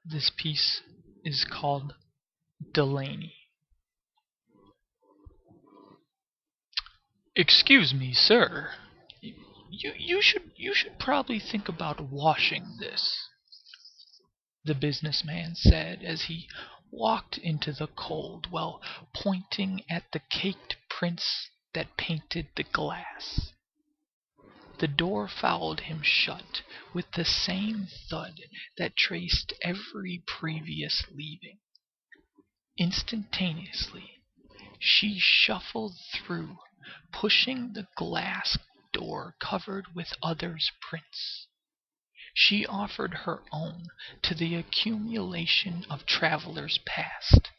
This piece is called Delaney. Excuse me, sir. You should probably think about washing this, the businessman said as he walked into the cold while pointing at the caked prints that painted the glass. The door followed him shut with the same thud that traced every previous leaving. Instantaneously, she shuffled through, pushing the glass door covered with others' prints. She offered her own to the accumulation of travelers past,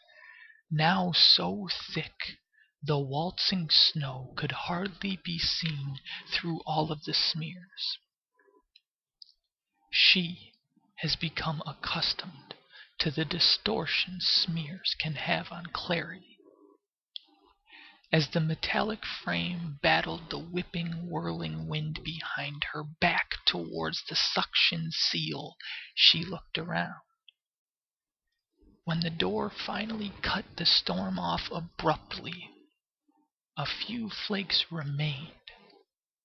now so thick the waltzing snow could hardly be seen through all of the smears. She has become accustomed to the distortion smears can have on clarity. As the metallic frame battled the whipping, whirling wind behind her back towards the suction seal, she looked around. When the door finally cut the storm off abruptly, a few flakes remained,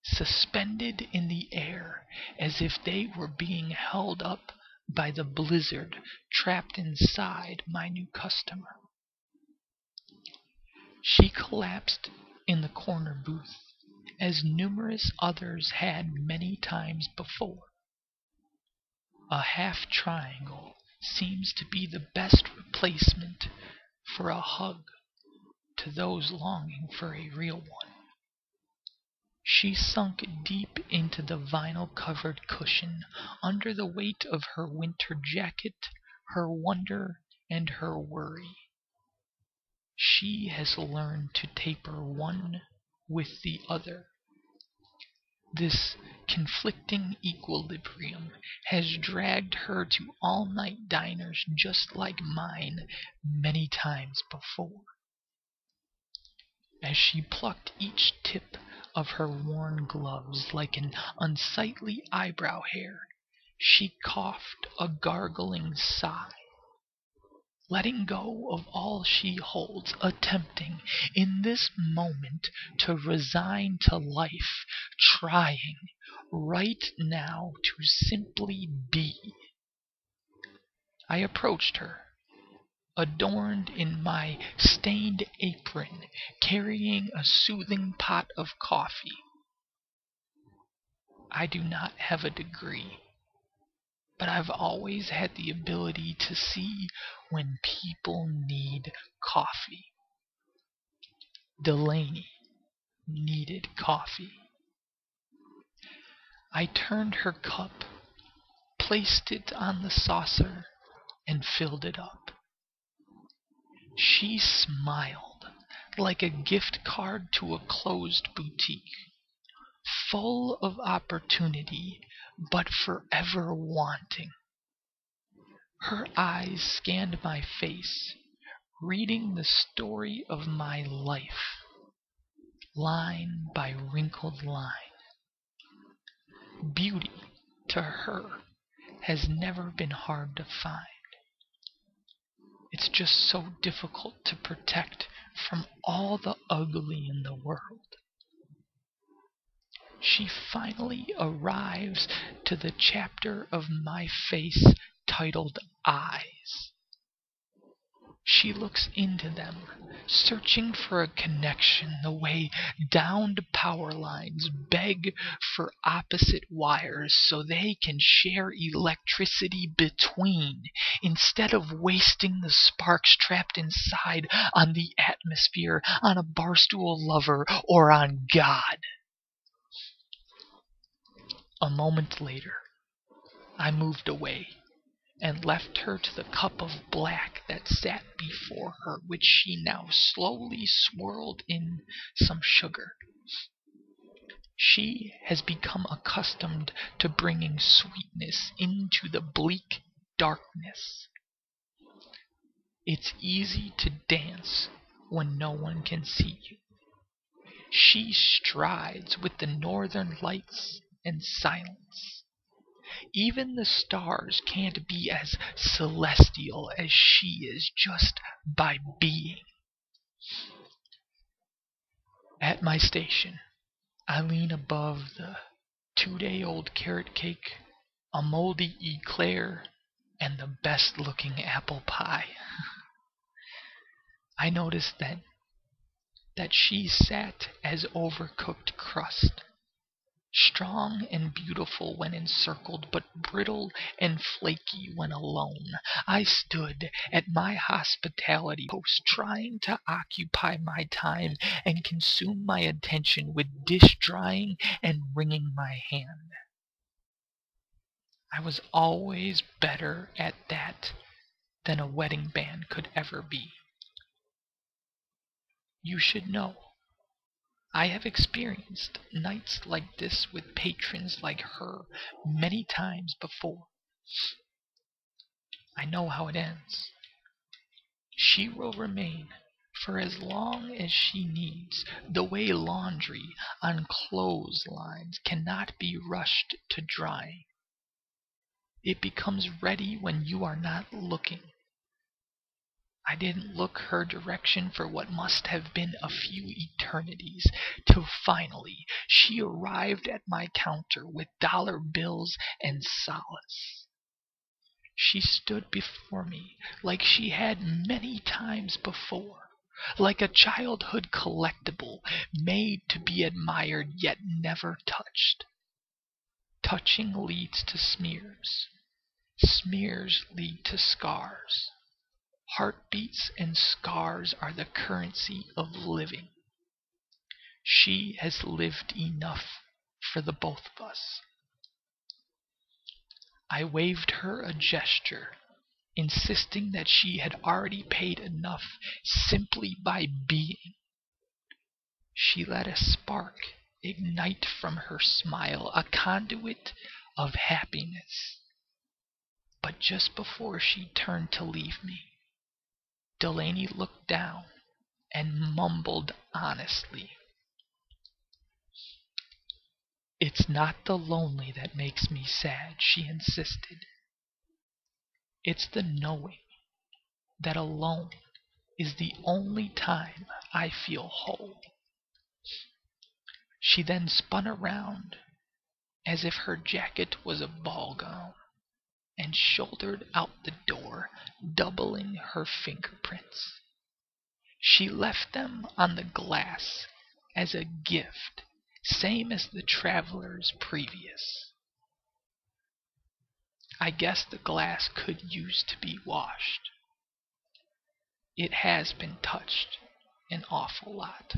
suspended in the air as if they were being held up by the blizzard trapped inside my new customer. She collapsed in the corner booth, as numerous others had many times before. A half triangle seems to be the best replacement for a hug to those longing for a real one. She sunk deep into the vinyl-covered cushion under the weight of her winter jacket, her wonder, and her worry. She has learned to taper one with the other. This conflicting equilibrium has dragged her to all-night diners just like mine many times before. As she plucked each tip of her worn gloves like an unsightly eyebrow hair, she coughed a gargling sigh. Letting go of all she holds, attempting in this moment to resign to life, trying right now to simply be. I approached her, adorned in my stained apron, carrying a soothing pot of coffee. I do not have a degree, but I've always had the ability to see when people need coffee. Delaney needed coffee. I turned her cup, placed it on the saucer, and filled it up. She smiled like a gift card to a closed boutique, full of opportunity, but forever wanting. Her eyes scanned my face, reading the story of my life, line by wrinkled line. Beauty, to her, has never been hard to find. It's just so difficult to protect from all the ugly in the world. She finally arrives to the chapter of my face titled Eyes. She looks into them, searching for a connection the way downed power lines beg for opposite wires so they can share electricity between, instead of wasting the sparks trapped inside on the atmosphere, on a barstool lover, or on God. A moment later, I moved away and left her to the cup of black that sat before her, which she now slowly swirled in some sugar. She has become accustomed to bringing sweetness into the bleak darkness. It's easy to dance when no one can see you. She strides with the northern lights and silence. Even the stars can't be as celestial as she is just by being. At my station, I lean above the 2-day-old carrot cake, a moldy eclair, and the best-looking apple pie. I notice that she sat as overcooked crust, strong and beautiful when encircled, but brittle and flaky when alone. I stood at my hospitality post, trying to occupy my time and consume my attention with dish drying and wringing my hand. I was always better at that than a wedding band could ever be. You should know, I have experienced nights like this with patrons like her many times before. I know how it ends. She will remain for as long as she needs, the way laundry on clotheslines cannot be rushed to drying. It becomes ready when you are not looking. I didn't look her direction for what must have been a few eternities, till finally she arrived at my counter with dollar bills and solace. She stood before me like she had many times before, like a childhood collectible made to be admired yet never touched. Touching leads to smears. Smears lead to scars. Heartbeats and scars are the currency of living. She has lived enough for the both of us. I waved her a gesture, insisting that she had already paid enough simply by being. She let a spark ignite from her smile, a conduit of happiness. But just before she turned to leave me, Delaney looked down and mumbled honestly, "It's not the lonely that makes me sad," she insisted. "It's the knowing that alone is the only time I feel whole." She then spun around as if her jacket was a ball gown and shouldered out the door, doubling her fingerprints. She left them on the glass as a gift, same as the traveler's previous. I guess the glass could use to be washed. It has been touched an awful lot.